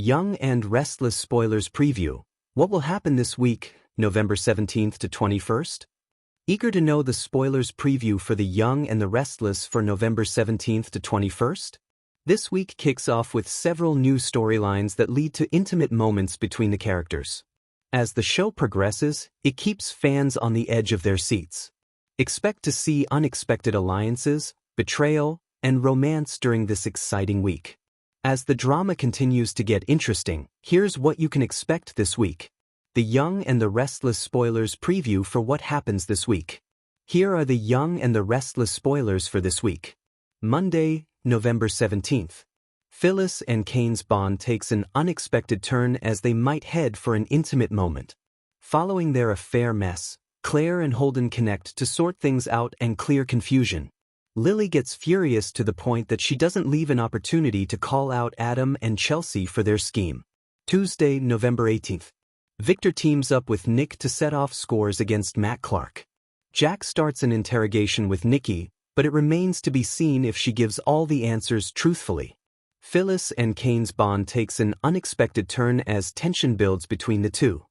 Young and Restless spoilers preview. What will happen this week, November 17th to 21st? Eager to know the spoilers preview for The Young and the Restless for November 17th to 21st? This week kicks off with several new storylines that lead to intimate moments between the characters. As the show progresses, it keeps fans on the edge of their seats. Expect to see unexpected alliances, betrayal, and romance during this exciting week. As the drama continues to get interesting, here's what you can expect this week. The Young and the Restless spoilers preview for what happens this week. Here are the Young and the Restless spoilers for this week. Monday, November 17th. Phyllis and Kane's bond takes an unexpected turn as they might head for an intimate moment. Following their affair mess, Claire and Holden connect to sort things out and clear confusion. Lily gets furious to the point that she doesn't leave an opportunity to call out Adam and Chelsea for their scheme. Tuesday, November 18th. Victor teams up with Nick to set off scores against Matt Clark. Jack starts an interrogation with Nikki, but it remains to be seen if she gives all the answers truthfully. Phyllis and Kane's bond takes an unexpected turn as tension builds between the two.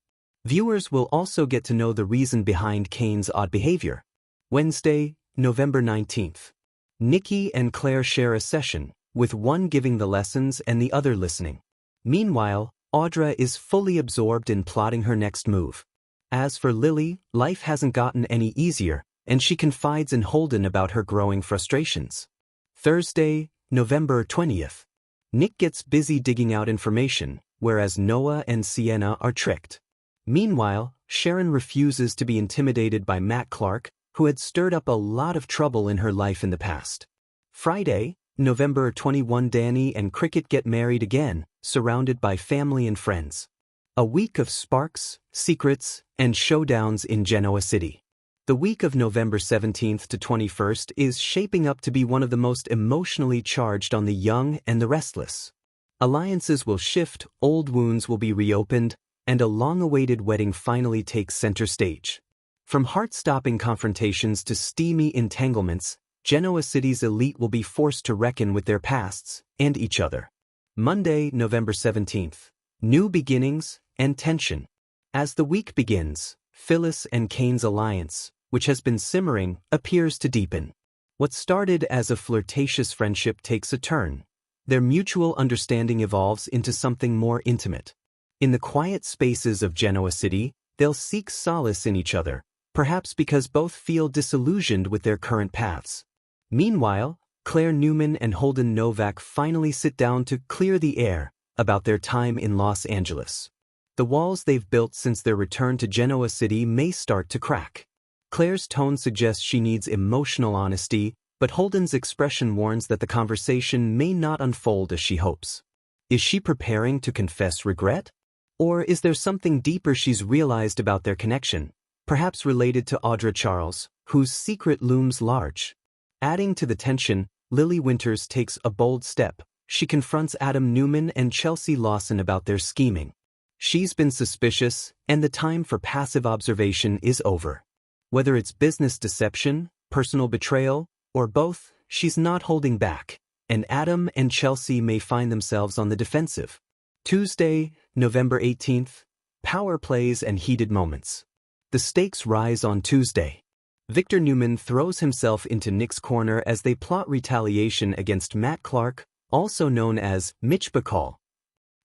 Viewers will also get to know the reason behind Kane's odd behavior. Wednesday, November 19th. Nikki and Claire share a session, with one giving the lessons and the other listening. Meanwhile, Audra is fully absorbed in plotting her next move. As for Lily, life hasn't gotten any easier, and she confides in Holden about her growing frustrations. Thursday, November 20th. Nick gets busy digging out information, whereas Noah and Sienna are tricked. Meanwhile, Sharon refuses to be intimidated by Matt Clark, who had stirred up a lot of trouble in her life in the past. Friday, November 21. Danny and Cricket get married again, surrounded by family and friends. A week of sparks, secrets, and showdowns in Genoa City. The week of November 17th to 21st is shaping up to be one of the most emotionally charged on The Young and the Restless. Alliances will shift, old wounds will be reopened, and a long-awaited wedding finally takes center stage. From heart-stopping confrontations to steamy entanglements, Genoa City's elite will be forced to reckon with their pasts and each other. Monday, November 17th. New beginnings and tension. As the week begins, Phyllis and Kane's alliance, which has been simmering, appears to deepen. What started as a flirtatious friendship takes a turn. Their mutual understanding evolves into something more intimate. In the quiet spaces of Genoa City, they'll seek solace in each other, perhaps because both feel disillusioned with their current paths. Meanwhile, Claire Newman and Holden Novak finally sit down to clear the air about their time in Los Angeles. The walls they've built since their return to Genoa City may start to crack. Claire's tone suggests she needs emotional honesty, but Holden's expression warns that the conversation may not unfold as she hopes. Is she preparing to confess regret? Or is there something deeper she's realized about their connection, perhaps related to Audra Charles, whose secret looms large? Adding to the tension, Lily Winters takes a bold step. She confronts Adam Newman and Chelsea Lawson about their scheming. She's been suspicious, and the time for passive observation is over. Whether it's business deception, personal betrayal, or both, she's not holding back, and Adam and Chelsea may find themselves on the defensive. Tuesday, November 18th. Power plays and heated moments. The stakes rise on Tuesday. Victor Newman throws himself into Nick's corner as they plot retaliation against Matt Clark, also known as Mitch Bacall.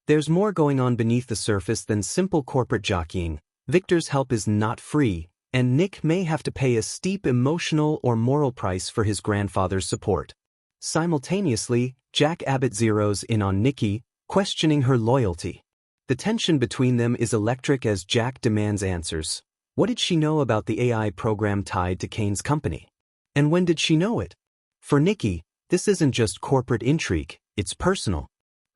There's more going on beneath the surface than simple corporate jockeying. Victor's help is not free, and Nick may have to pay a steep emotional or moral price for his grandfather's support. Simultaneously, Jack Abbott zeroes in on Nikki, questioning her loyalty. The tension between them is electric as Jack demands answers. What did she know about the AI program tied to Kane's company? And when did she know it? For Nikki, this isn't just corporate intrigue, it's personal.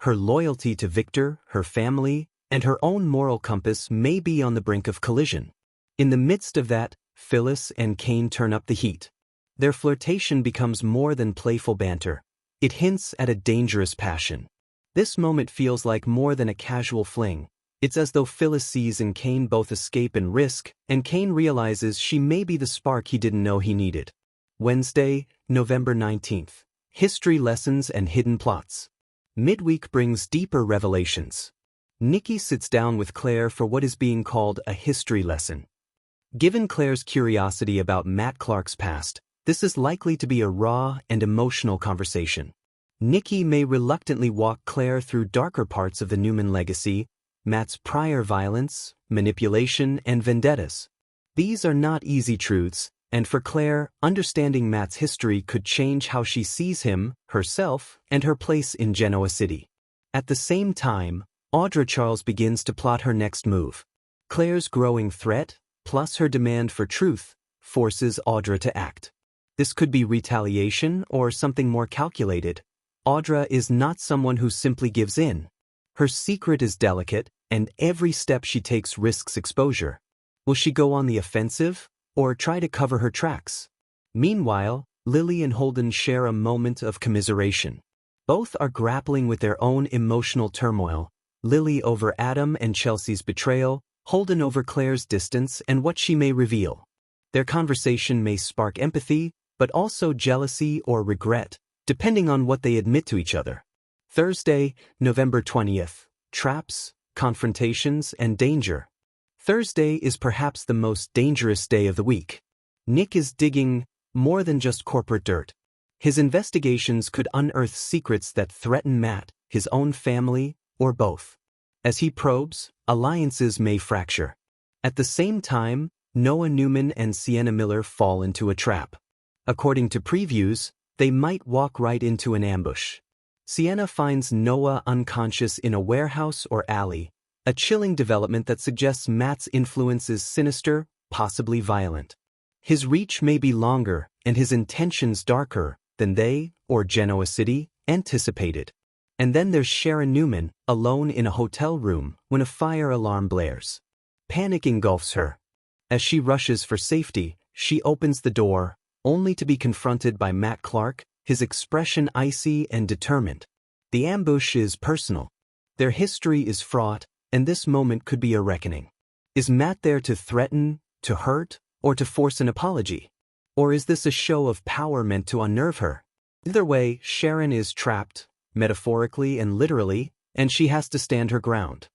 Her loyalty to Victor, her family, and her own moral compass may be on the brink of collision. In the midst of that, Phyllis and Kane turn up the heat. Their flirtation becomes more than playful banter. It hints at a dangerous passion. This moment feels like more than a casual fling. It's as though Phyllis sees in Kane both escape and risk, and Kane realizes she may be the spark he didn't know he needed. Wednesday, November 19th. History lessons and hidden plots. Midweek brings deeper revelations. Nikki sits down with Claire for what is being called a history lesson. Given Claire's curiosity about Matt Clark's past, this is likely to be a raw and emotional conversation. Nikki may reluctantly walk Claire through darker parts of the Newman legacy, Matt's prior violence, manipulation, and vendettas. These are not easy truths, and for Claire, understanding Matt's history could change how she sees him, herself, and her place in Genoa City. At the same time, Audra Charles begins to plot her next move. Claire's growing threat, plus her demand for truth, forces Audra to act. This could be retaliation or something more calculated. Audra is not someone who simply gives in. Her secret is delicate, and every step she takes risks exposure. Will she go on the offensive, or try to cover her tracks? Meanwhile, Lily and Holden share a moment of commiseration. Both are grappling with their own emotional turmoil, Lily over Adam and Chelsea's betrayal, Holden over Claire's distance and what she may reveal. Their conversation may spark empathy, but also jealousy or regret, depending on what they admit to each other. Thursday, November 20th. Traps, confrontations, and danger. Thursday is perhaps the most dangerous day of the week. Nick is digging more than just corporate dirt. His investigations could unearth secrets that threaten Matt, his own family, or both. As he probes, alliances may fracture. At the same time, Noah Newman and Sienna Miller fall into a trap. According to previews, they might walk right into an ambush. Sienna finds Noah unconscious in a warehouse or alley, a chilling development that suggests Matt's influence is sinister, possibly violent. His reach may be longer and his intentions darker than they, or Genoa City, anticipated. And then there's Sharon Newman, alone in a hotel room when a fire alarm blares. Panic engulfs her. As she rushes for safety, she opens the door, only to be confronted by Matt Clark, his expression icy and determined. The ambush is personal. Their history is fraught, and this moment could be a reckoning. Is Matt there to threaten, to hurt, or to force an apology? Or is this a show of power meant to unnerve her? Either way, Sharon is trapped, metaphorically and literally, and she has to stand her ground.